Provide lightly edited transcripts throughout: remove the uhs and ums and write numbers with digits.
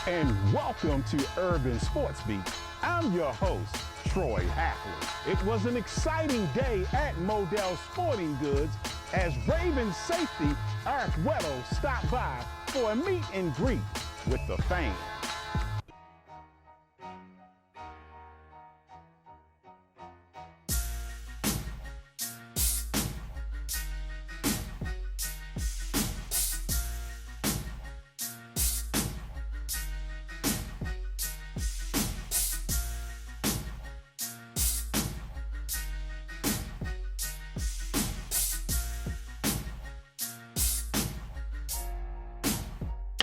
and welcome to Urban Sports Beat. I'm your host, Troy Hackley. It was an exciting day at Modell Sporting Goods as Ravens safety Eric Weddle stopped by for a meet and greet with the fans.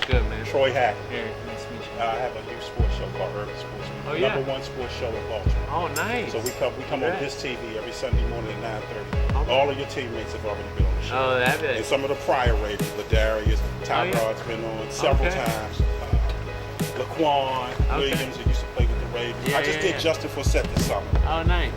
Good, man. Troy Hack. Eric, nice to meet you. I have a youth sports show called Urban Sports. Oh, yeah? Number one sports show in Baltimore. Oh, nice. So we come on this TV every Sunday morning at 9:30. Okay. All of your teammates have already been on the show. Oh, that And is. some of the prior Ravens, Ladarius, Ty yeah? Rod's been on several Okay. times. Laquan Williams, who used to play with the Ravens. Yeah, I just yeah, did yeah. Justin Forsett this summer. Oh, nice.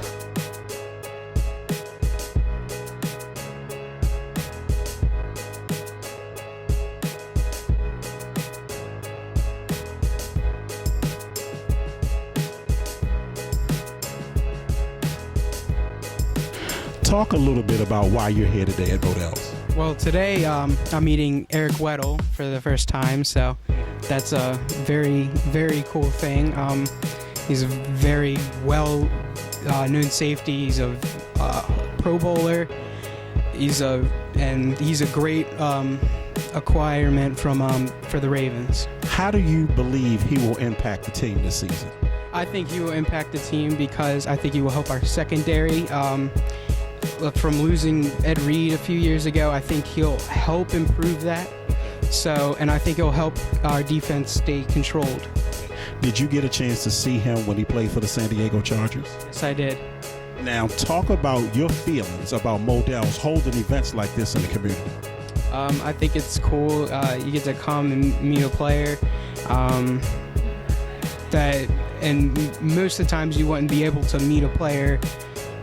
Talk a little bit about why you're here today at Modell's. Well, today I'm meeting Eric Weddle for the first time, so that's a very, very cool thing. He's a very well-known safety. He's a Pro Bowler. He's a great acquirement for the Ravens. How do you believe he will impact the team this season? I think he will impact the team because I think he will help our secondary. From losing Ed Reed a few years ago, I think he'll help improve that. So, and I think he'll help our defense stay controlled. Did you get a chance to see him when he played for the San Diego Chargers? Yes, I did. Now, talk about your feelings about Modell's holding events like this in the community. I think it's cool. You get to come and meet a player and most of the times you wouldn't be able to meet a player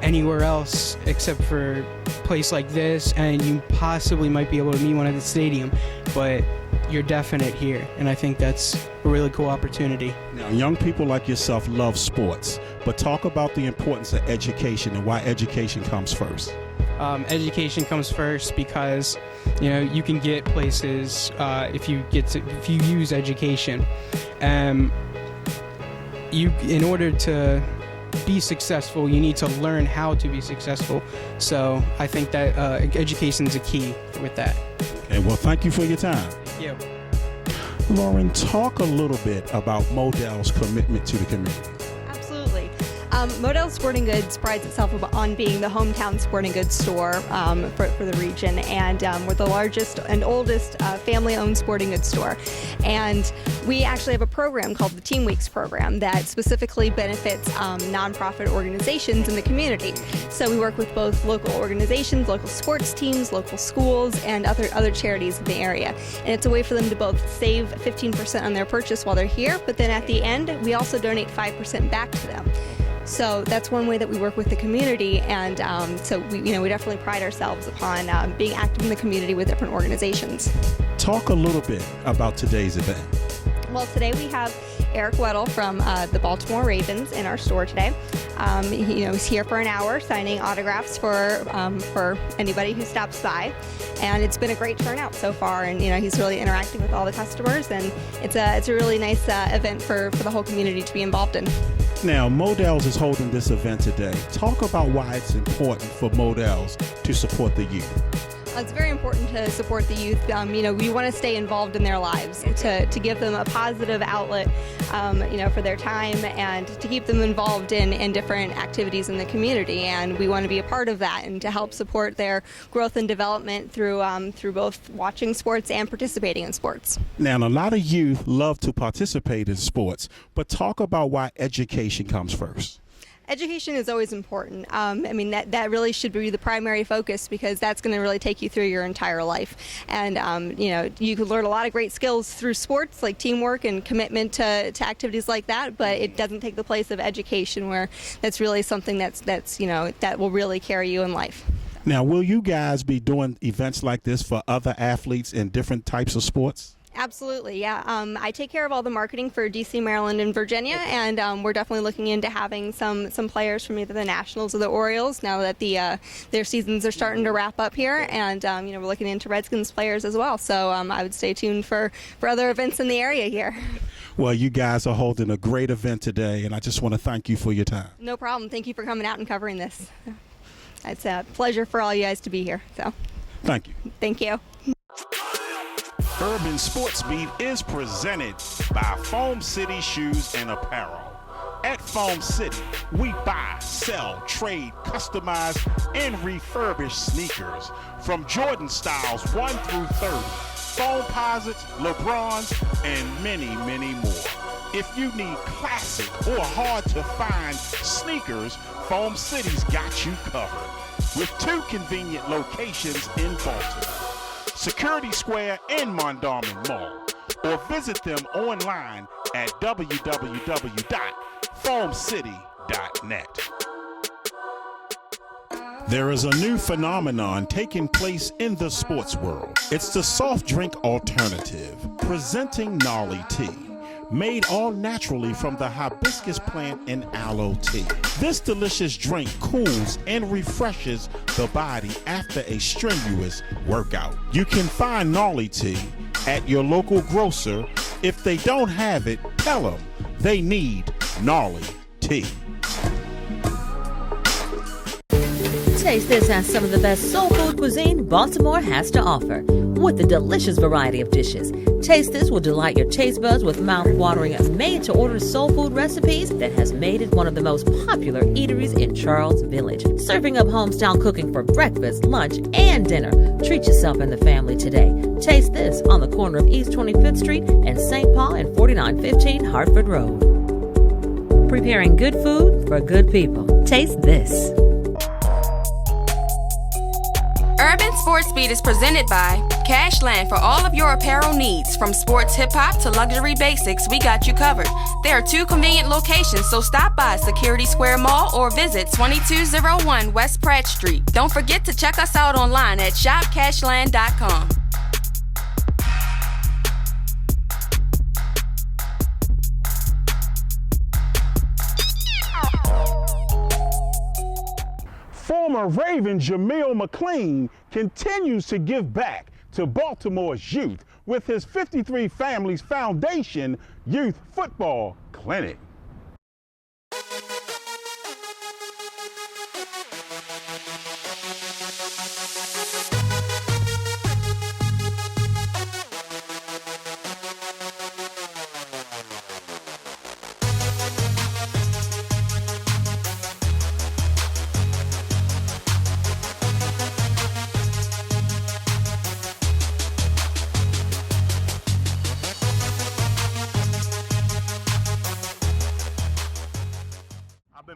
anywhere else except for a place like this, and you possibly might be able to meet one at the stadium, but you're definite here, and I think that's a really cool opportunity. Now, young people like yourself love sports, but talk about the importance of education and why education comes first. Education comes first because you can get places if you use education. In order to be successful, you need to learn how to be successful. So I think that education is a key with that. Okay, well, thank you for your time. Thank you. Lauren, talk a little bit about Modell's commitment to the community. Absolutely. Modell Sporting Goods prides itself on being the hometown sporting goods store for the region, and we're the largest and oldest family-owned sporting goods store. And we actually have a program called the Team Weeks program that specifically benefits nonprofit organizations in the community. So we work with both local organizations, local sports teams, local schools, and other charities in the area. And it's a way for them to both save 15% on their purchase while they're here, but then at the end, we also donate 5% back to them. So that's one way that we work with the community, and so we definitely pride ourselves upon being active in the community with different organizations. Talk a little bit about today's event. Well, today we have Eric Weddle from the Baltimore Ravens in our store today. He's here for an hour signing autographs for anybody who stops by, and it's been a great turnout so far. And he's really interacting with all the customers, and it's a really nice event for the whole community to be involved in. Now, Modell's is holding this event today. Talk about why it's important for Modell's to support the youth. It's very important to support the youth. We want to stay involved in their lives, to give them a positive outlet, for their time, and to keep them involved in different activities in the community. And we want to be a part of that and to help support their growth and development through both watching sports and participating in sports. Now, a lot of youth love to participate in sports, but talk about why education comes first. Education is always important. That really should be the primary focus, because that's going to really take you through your entire life. And, you can learn a lot of great skills through sports, like teamwork and commitment to activities like that, but it doesn't take the place of education, where that's really something that will really carry you in life. Now, will you guys be doing events like this for other athletes in different types of sports? Absolutely, yeah. I take care of all the marketing for DC, Maryland, and Virginia, and we're definitely looking into having some players from either the Nationals or the Orioles now that their seasons are starting to wrap up here, and we're looking into Redskins players as well. So I would stay tuned for other events in the area here. Well, you guys are holding a great event today, and I just want to thank you for your time. No problem. Thank you for coming out and covering this. It's a pleasure for all you guys to be here. So, Thank you. thank you. Urban Sports Beat is presented by Foam City Shoes and Apparel. At Foam City, we buy, sell, trade, customize, and refurbish sneakers from Jordan styles 1 through 30, Foamposites, LeBrons, and many, many more. If you need classic or hard to find sneakers, Foam City's got you covered. With 2 convenient locations in Baltimore, Security Square and Mondawmin Mall, or visit them online at www.foamcity.net. There is a new phenomenon taking place in the sports world. It's the soft drink alternative, presenting Gnarly Tea, made all naturally from the hibiscus plant and aloe tea. This delicious drink cools and refreshes the body after a strenuous workout. You can find Gnarly Tea at your local grocer. If they don't have it, tell them they need Gnarly Tea. Taste This has some of the best soul food cuisine Baltimore has to offer, with a delicious variety of dishes. Taste This will delight your taste buds with mouth-watering, made-to-order soul food recipes that has made it one of the most popular eateries in Charles Village. Serving up home-style cooking for breakfast, lunch, and dinner. Treat yourself and the family today. Taste This on the corner of East 25th Street and St. Paul and 4915 Hartford Road. Preparing good food for good people. Taste This. Urban Sports Beat is presented by Cashland. For all of your apparel needs, from sports hip-hop to luxury basics, we got you covered. There are 2 convenient locations, so stop by Security Square Mall or visit 2201 West Pratt Street. Don't forget to check us out online at shopcashland.com. Former Raven Jameel McLean continues to give back to Baltimore's youth with his 53 Families Foundation Youth Football Clinic.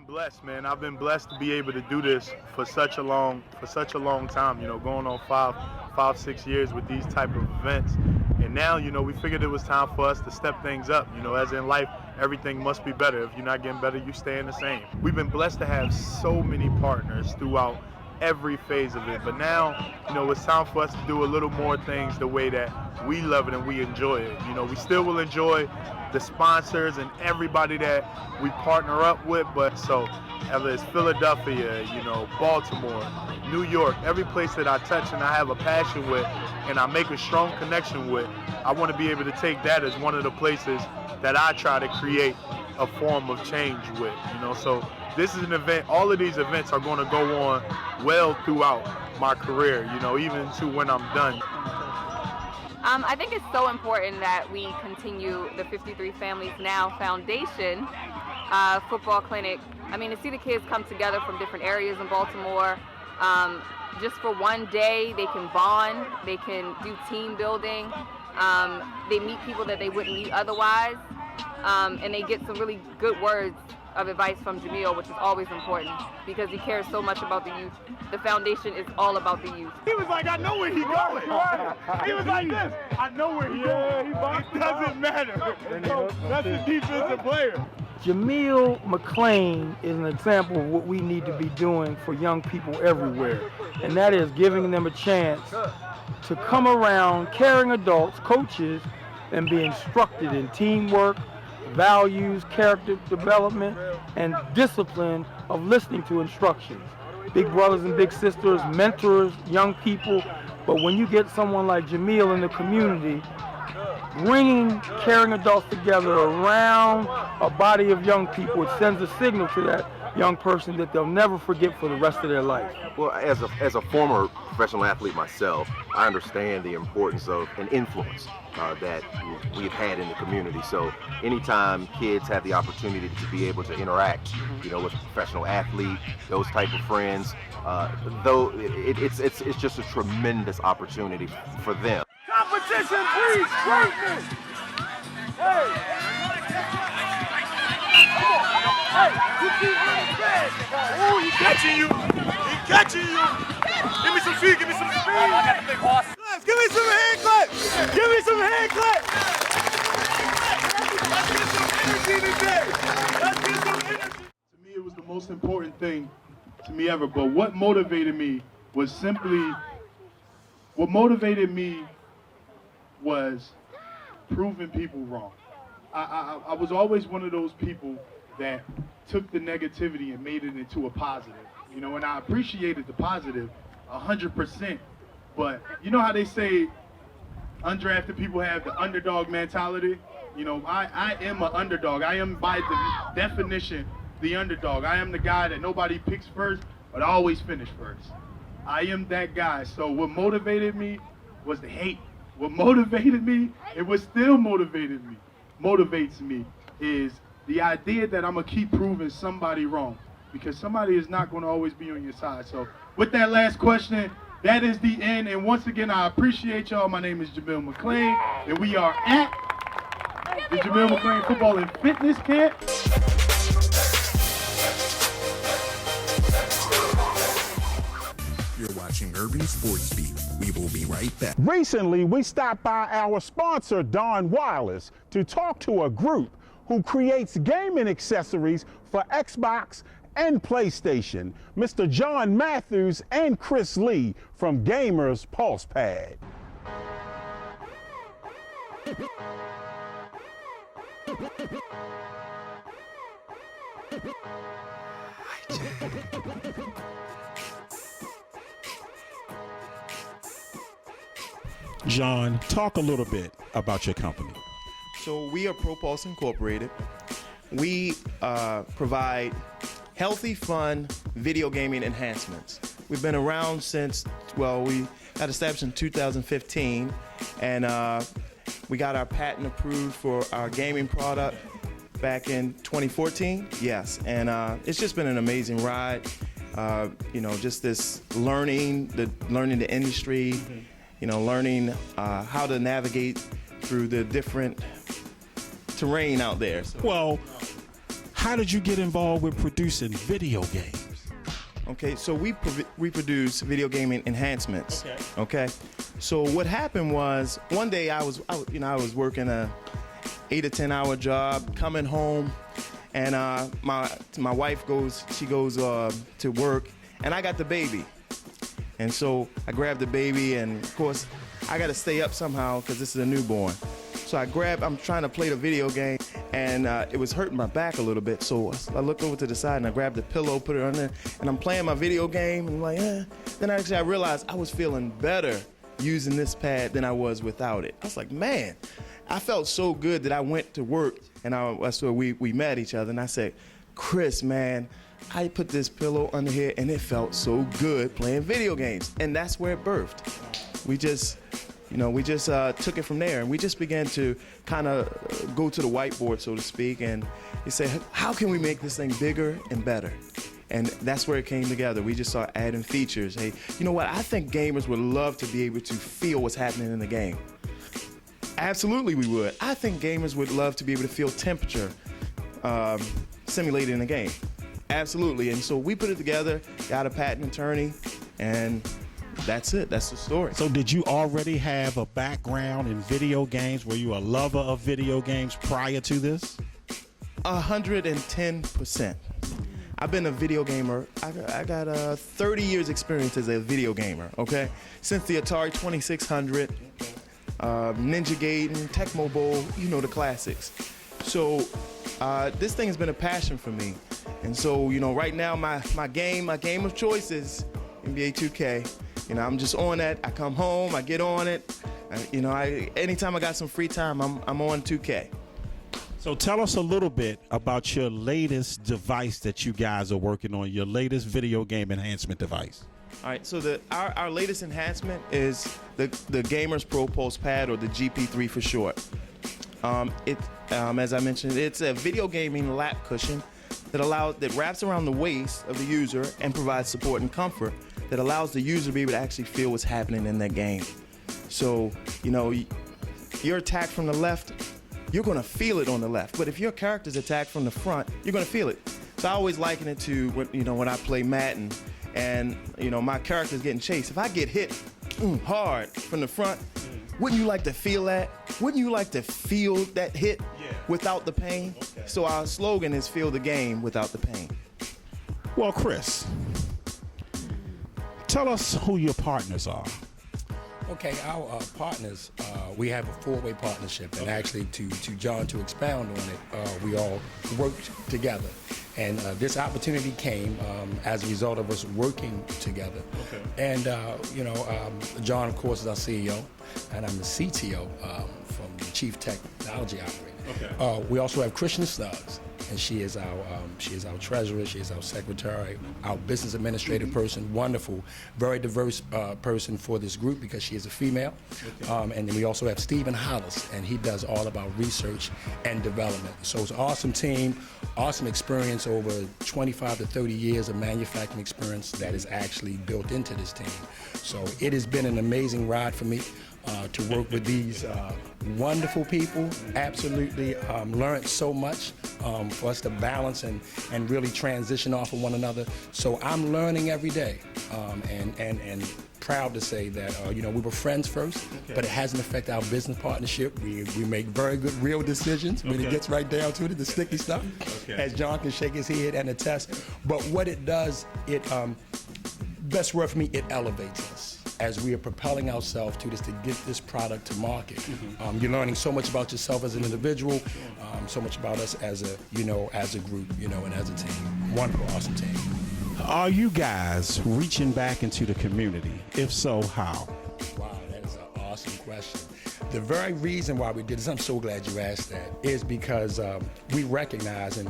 Blessed, man. I've been blessed to be able to do this for such a long time, going on 5-6 years with these type of events. And now, we figured it was time for us to step things up. As in life, everything must be better. If you're not getting better, you staying the same. We've been blessed to have so many partners throughout every phase of it. But now, it's time for us to do a little more things the way that we love it and we enjoy it. We still will enjoy the sponsors and everybody that we partner up with, but so whether it's Philadelphia, Baltimore, New York, every place that I touch and I have a passion with and I make a strong connection with, I want to be able to take that as one of the places that I try to create a form of change with, so this is an event, all of these events are going to go on well throughout my career, even to when I'm done. I think it's so important that we continue the 53 Families Now Foundation football clinic. To see the kids come together from different areas in Baltimore, just for one day, they can bond, they can do team building, they meet people that they wouldn't meet otherwise, and they get some really good words of advice from Jameel, which is always important because he cares so much about the youth. The foundation is all about the youth. He was like, I know where he's going. He was like this, I know where he's going. It doesn't matter. That's a defensive player. Jameel McLean is an example of what we need to be doing for young people everywhere, and that is giving them a chance to come around caring adults, coaches, and be instructed in teamwork, values, character development, and discipline of listening to instructions. Big brothers and big sisters, mentors, young people. But when you get someone like Jamil in the community, bringing caring adults together around a body of young people, it sends a signal to that young person that they'll never forget for the rest of their life. Well, as a former professional athlete myself, I understand the importance of an influence that we've had in the community. So anytime kids have the opportunity to be able to interact, with a professional athlete, those type of friends, though it's just a tremendous opportunity for them. Competition breeds greatness. Hey, you keep running fast. Oh, he's catching you. He's catching you. Give me some speed. Give me some speed. I got the big horse. Give me some hand clap. Give me some hand clap. Let's get some energy today. Let's get some energy. To me, it was the most important thing to me ever. But what motivated me was was proving people wrong. I was always one of those people that took the negativity and made it into a positive, and I appreciated the positive 100%. But you know how they say undrafted people have the underdog mentality? I am an underdog. I am, by the definition, the underdog. I am the guy that nobody picks first, but I always finish first. I am that guy. So what motivated me was the hate. What motivated me, and what still motivates me, is the idea that I'm going to keep proving somebody wrong, because somebody is not going to always be on your side. So with that last question, that is the end. And once again, I appreciate y'all. My name is Jamil McClain, and we are at the Jamil McClain Football and Fitness Camp. You're watching Urban Sports Beat. We will be right back. Recently, we stopped by our sponsor, Don Wireless, to talk to a group who creates gaming accessories for Xbox and PlayStation, Mr. John Matthews and Chris Lee from Gamers Pulse Pad. John, talk a little bit about your company. So we are Pro Pulse Incorporated. We provide healthy, fun video gaming enhancements. We've been around since, we got established in 2015, and we got our patent approved for our gaming product back in 2014. Yes, and it's just been an amazing ride. Just this learning the industry, learning how to navigate through the different terrain out there. Well, how did you get involved with producing video games? Okay, so we produce video gaming enhancements. Okay. So what happened was, one day I was working a 8 to 10 hour job, coming home, and my wife goes to work, and I got the baby. And so I grabbed the baby, and of course I got to stay up somehow because this is a newborn. So I'm trying to play the video game, and it was hurting my back a little bit. So I looked over to the side, and I grabbed the pillow, put it on there, and I'm playing my video game, and I'm like, Then I realized I was feeling better using this pad than I was without it. I was like, man, I felt so good that I went to work, and that's where we met each other, and I said, Chris, man, I put this pillow under here, and it felt so good playing video games, and that's where it birthed. We just took it from there, and we just began to kind of go to the whiteboard, so to speak, and we said, how can we make this thing bigger and better? And that's where it came together. We just started adding features. Hey, you know what? I think gamers would love to be able to feel what's happening in the game. Absolutely, we would. I think gamers would love to be able to feel temperature simulated in the game. Absolutely. And so we put it together, got a patent attorney, and that's it. That's the story. So did you already have a background in video games? Were you a lover of video games prior to this? 110%. I've been a video gamer. I got 30 years experience as a video gamer, okay? Since the Atari 2600, Ninja Gaiden, Tecmo Bowl, you know, the classics. So this thing has been a passion for me. And so, you know, right now my game of choice is NBA 2K. You know, I'm just on that. I come home, I get on it. You know, anytime I got some free time, I'm on 2K. So tell us a little bit about your latest device that you guys are working on, your latest video game enhancement device. All right, so our latest enhancement is the Gamers Pro Pulse Pad, or the GP3 for short. As I mentioned, it's a video gaming lap cushion that wraps around the waist of the user and provides support and comfort that allows the user to be able to actually feel what's happening in their game. So, you know, you're attacked from the left, you're going to feel it on the left. But if your character's attacked from the front, you're going to feel it. So I always liken it to when I play Madden and, you know, my character's getting chased. If I get hit hard from the front, wouldn't you like to feel that? Wouldn't you like to feel that hit without the pain? Okay. So our slogan is feel the game without the pain. Well, Chris, tell us who your partners are. Okay, our partners, we have a four-way partnership, and actually, to John to expound on it, we all worked together, and this opportunity came as a result of us working together. Okay. And John, of course, is our CEO, and I'm the CTO from the Chief Technology Operator. Okay. We also have Krishna Stuggs, and she is our treasurer, she is our secretary, our business administrative person, wonderful, very diverse person for this group because she is a female. Okay. And then we also have Stephen Hollis, and he does all of our research and development. So it's an awesome team, awesome experience, over 25 to 30 years of manufacturing experience that is actually built into this team. So it has been an amazing ride for me. To work with these wonderful people, absolutely learned so much for us to balance and really transition off of one another. So I'm learning every day, and proud to say that we were friends first, but it hasn't affected our business partnership. We make very good real decisions when it gets right down to it, the sticky stuff, as John can shake his head and attest. But what it does, best word for me, it elevates us as we are propelling ourselves to get this product to market. Mm-hmm. You're learning so much about yourself as an individual, so much about us as a group, and as a team. Wonderful, awesome team. Are you guys reaching back into the community? If so, how? Wow, that is an awesome question. The very reason why we did this, I'm so glad you asked that, is because we recognize, and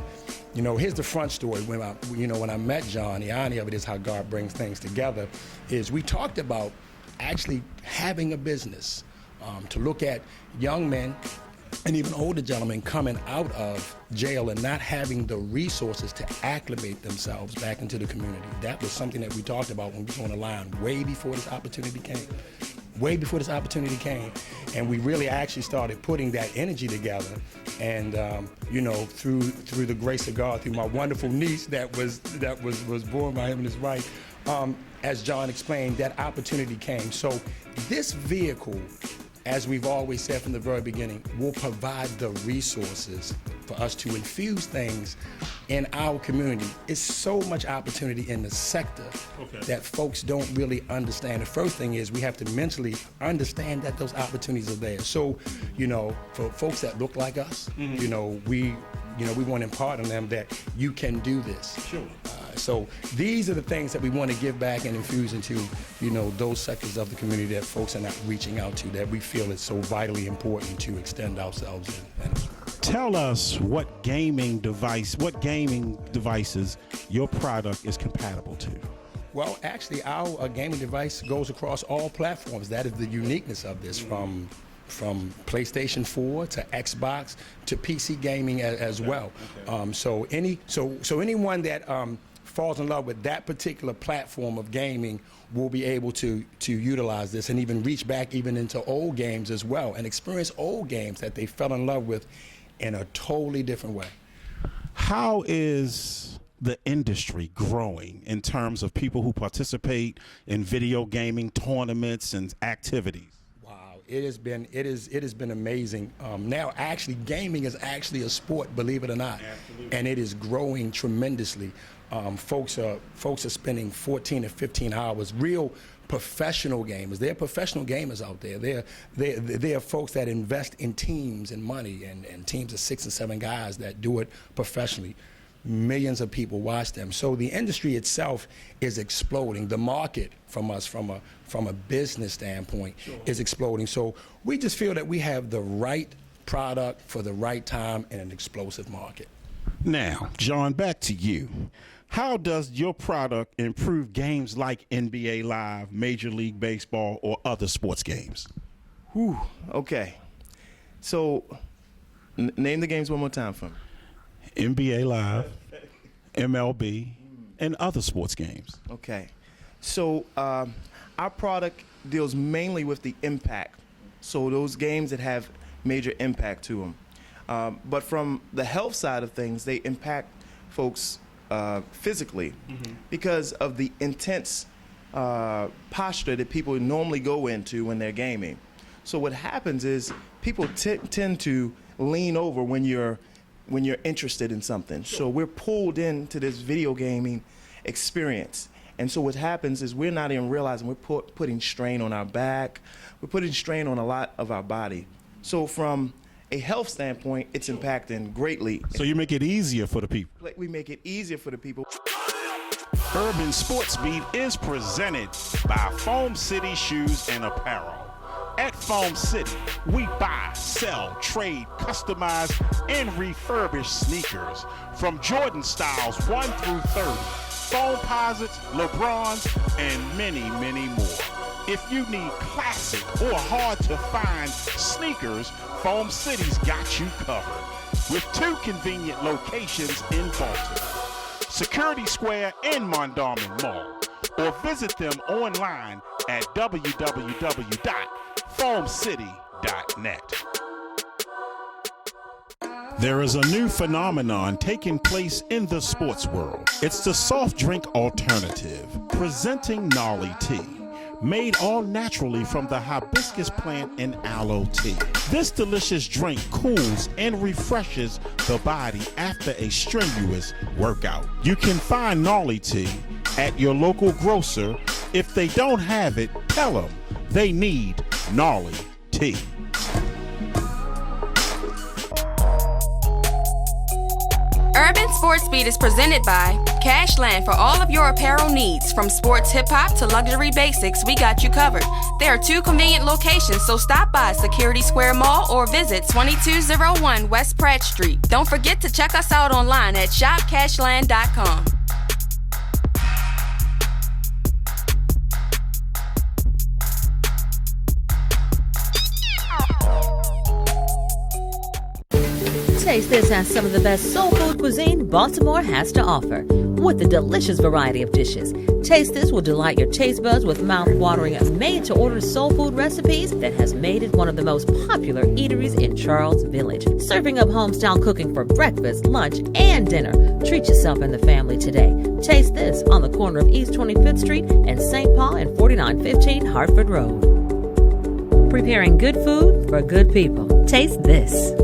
here's the front story. When I met John, the irony of it is how God brings things together, is we talked about actually having a business, to look at young men and even older gentlemen coming out of jail and not having the resources to acclimate themselves back into the community. That was something that we talked about when we were on the line way before this opportunity came. And we really actually started putting that energy together. And through the grace of God, through my wonderful niece that was born by him and his wife, as John explained, that opportunity came. So this vehicle, as we've always said from the very beginning, will provide the resources for us to infuse things in our community. It's so much opportunity in the sector that folks don't really understand. The first thing is we have to mentally understand that those opportunities are there. So, for folks that look like us, we want to impart on them that you can do this. Sure. So these are the things that we want to give back and infuse into, those sectors of the community that folks are not reaching out to, that we feel is so vitally important to extend ourselves in. Tell us what gaming devices your product is compatible to. Well, actually, our gaming device goes across all platforms. That is the uniqueness of this, from PlayStation 4 to Xbox to PC gaming as well. Okay. So anyone that falls in love with that particular platform of gaming will be able to utilize this and even reach back even into old games as well and experience old games that they fell in love with in a totally different way. How is the industry growing in terms of people who participate in video gaming tournaments and activities? It has been amazing. Now, actually, gaming is actually a sport, believe it or not. Absolutely. And it is growing tremendously. Folks are spending 14 to 15 hours, real professional gamers. There are professional gamers out there. There are folks that invest in teams and money, and teams of 6 and 7 guys that do it professionally. Millions of people watch them. So the industry itself is exploding. The market from us, from a business standpoint, is exploding. So we just feel that we have the right product for the right time in an explosive market. Now, John, back to you. How does your product improve games like NBA Live, Major League Baseball, or other sports games? Whew, okay. So, name the games one more time for me. NBA Live, MLB, and other sports games. Okay. So, our product deals mainly with the impact. So, those games that have major impact to them. But from the health side of things, they impact folks physically because of the intense posture that people normally go into when they're gaming. So what happens is people tend to lean over when you're interested in something. So we're pulled into this video gaming experience. And so what happens is we're not even realizing we're putting strain on our back. We're putting strain on a lot of our body. So from a health standpoint, it's impacting greatly. So you make it easier for the people. We make it easier for the people. Urban Sports Beat is presented by Foam City Shoes and Apparel. At Foam City, we buy, sell, trade, customize, and refurbish sneakers from Jordan styles 1 through 30, Foamposites, LeBrons, and many, many more. If you need classic or hard-to-find sneakers, Foam City's got you covered. With 2 convenient locations in Baltimore, Security Square and Mondawmin Mall, or visit them online at www.foamcity.net. There is a new phenomenon taking place in the sports world. It's the soft drink alternative, presenting Gnarly Tea, made all naturally from the hibiscus plant and aloe tea. This delicious drink cools and refreshes the body after a strenuous workout. You can find Gnarly Tea at your local grocer. If they don't have it, tell them they need Gnarly Tea. Urban Sports Beat is presented by Cashland. For all of your apparel needs, from sports hip-hop to luxury basics, we got you covered. There are 2 convenient locations, so stop by Security Square Mall or visit 2201 West Pratt Street. Don't forget to check us out online at shopcashland.com. Taste this as some of the best soul food cuisine Baltimore has to offer, with a delicious variety of dishes. Taste This will delight your taste buds with mouth-watering, made-to-order soul food recipes that has made it one of the most popular eateries in Charles Village. Serving up home-style cooking for breakfast, lunch, and dinner. Treat yourself and the family today. Taste This on the corner of East 25th Street and St. Paul and 4915 Hartford Road. Preparing good food for good people. Taste This.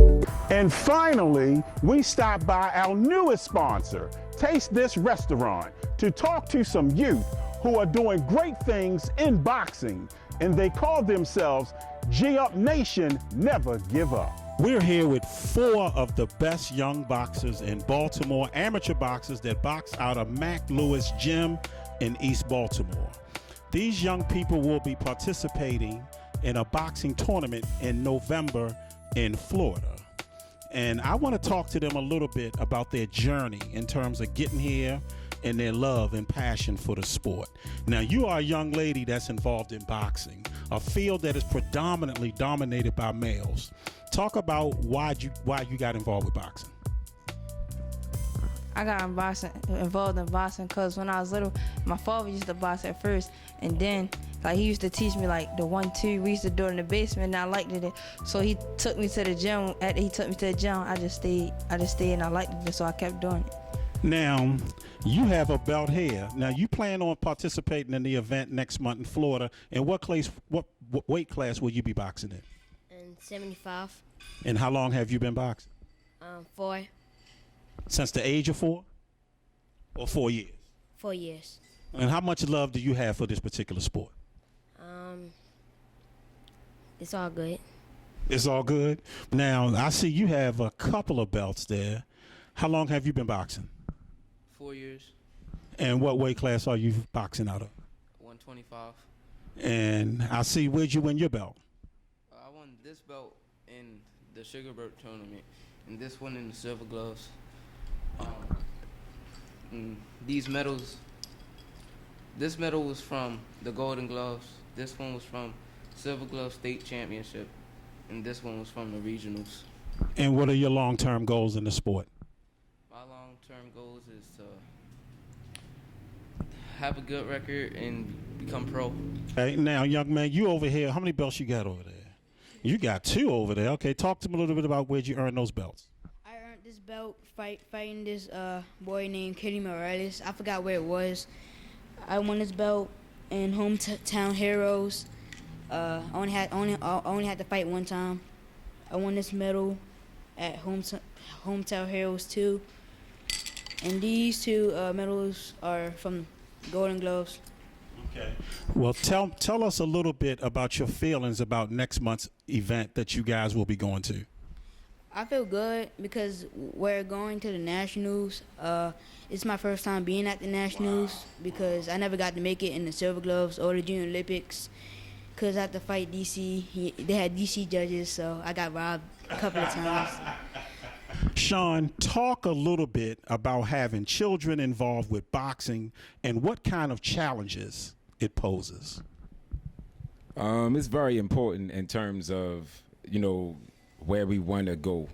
And finally, we stopped by our newest sponsor, Taste This Restaurant, to talk to some youth who are doing great things in boxing, and they call themselves G-Up Nation Never Give Up. We're here with 4 of the best young boxers in Baltimore, amateur boxers that box out of Mac Lewis Gym in East Baltimore. These young people will be participating in a boxing tournament in November in Florida. And I want to talk to them a little bit about their journey in terms of getting here and their love and passion for the sport. Now, you are a young lady that's involved in boxing, a field that is predominantly dominated by males. Talk about why you got involved with boxing. I got involved in boxing because when I was little, my father used to box at first, and then he used to teach me the 1-2. We used to do it in the basement, and I liked it. So he took me to the gym. After he took me to the gym, I just stayed, and I liked it, so I kept doing it. Now, you have a belt here. Now, you plan on participating in the event next month in Florida. And what weight class will you be boxing in? In 75. And how long have you been boxing? 4. Since the age of 4? Or 4 years? 4 years. And how much love do you have for this particular sport? It's all good. It's all good. Now, I see you have a couple of belts there. How long have you been boxing? 4 years. And what weight class are you boxing out of? 125. And I see, where'd you win your belt? I won this belt in the Sugarbird tournament, and this one in the Silver Gloves. These medals, this medal was from the Golden Gloves. This one was from Silver Glove State Championship, and this one was from the regionals. And what are your long-term goals in the sport? My long-term goals is to have a good record and become pro. Hey, now, young man, you over here, how many belts you got over there? You got 2 over there. Okay, talk to me a little bit about where'd you earn those belts. I earned this belt fighting this boy named Kenny Morales. I forgot where it was. I won this belt in Hometown Heroes. I only had to fight one time. I won this medal at Hometown Heroes 2. And these 2 medals are from Golden Gloves. Okay. Well, tell us a little bit about your feelings about next month's event that you guys will be going to. I feel good because we're going to the Nationals. It's my first time being at the Nationals because I never got to make it in the Silver Gloves or the Junior Olympics because I had to fight DC. They had DC judges, so I got robbed a couple of times. Sean, talk a little bit about having children involved with boxing and what kind of challenges it poses. It's very important in terms of, where we want to go.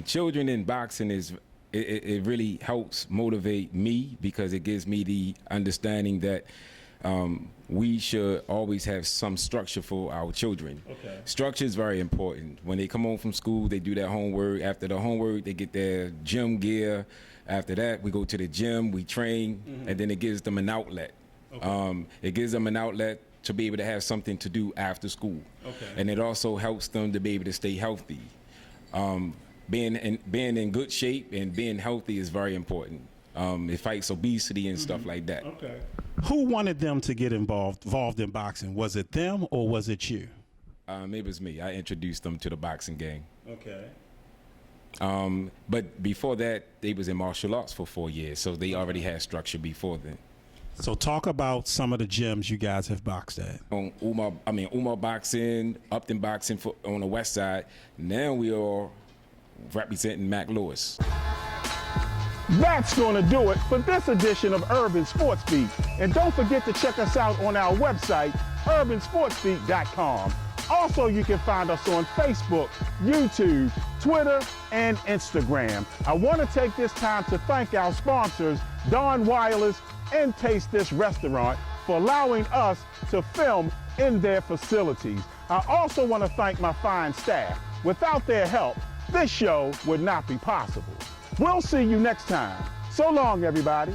Children in boxing it really helps motivate me because it gives me the understanding that we should always have some structure for our children. Okay. Structure is very important. When they come home from school, they do their homework. After the homework, they get their gym gear. After that, we go to the gym, we train, and then it gives them an outlet. Okay. It gives them an outlet to be able to have something to do after school. Okay. And it also helps them to be able to stay healthy. Being in good shape and being healthy is very important. It fights obesity and stuff like that. Okay. Who wanted them to get involved in boxing? Was it them or was it you? It was me. I introduced them to the boxing game. Okay. But before that, they was in martial arts for 4 years, so they already had structure before then. So talk about some of the gyms you guys have boxed at. On Umar Boxing, Upton Boxing on the west side. Now we are representing Mac Lewis. That's going to do it for this edition of Urban Sports Beat. And don't forget to check us out on our website, urbansportsbeat.com. Also, you can find us on Facebook, YouTube, Twitter, and Instagram. I want to take this time to thank our sponsors, Dawn Wireless and Taste This Restaurant, for allowing us to film in their facilities. I also want to thank my fine staff. Without their help, this show would not be possible. We'll see you next time. So long, everybody.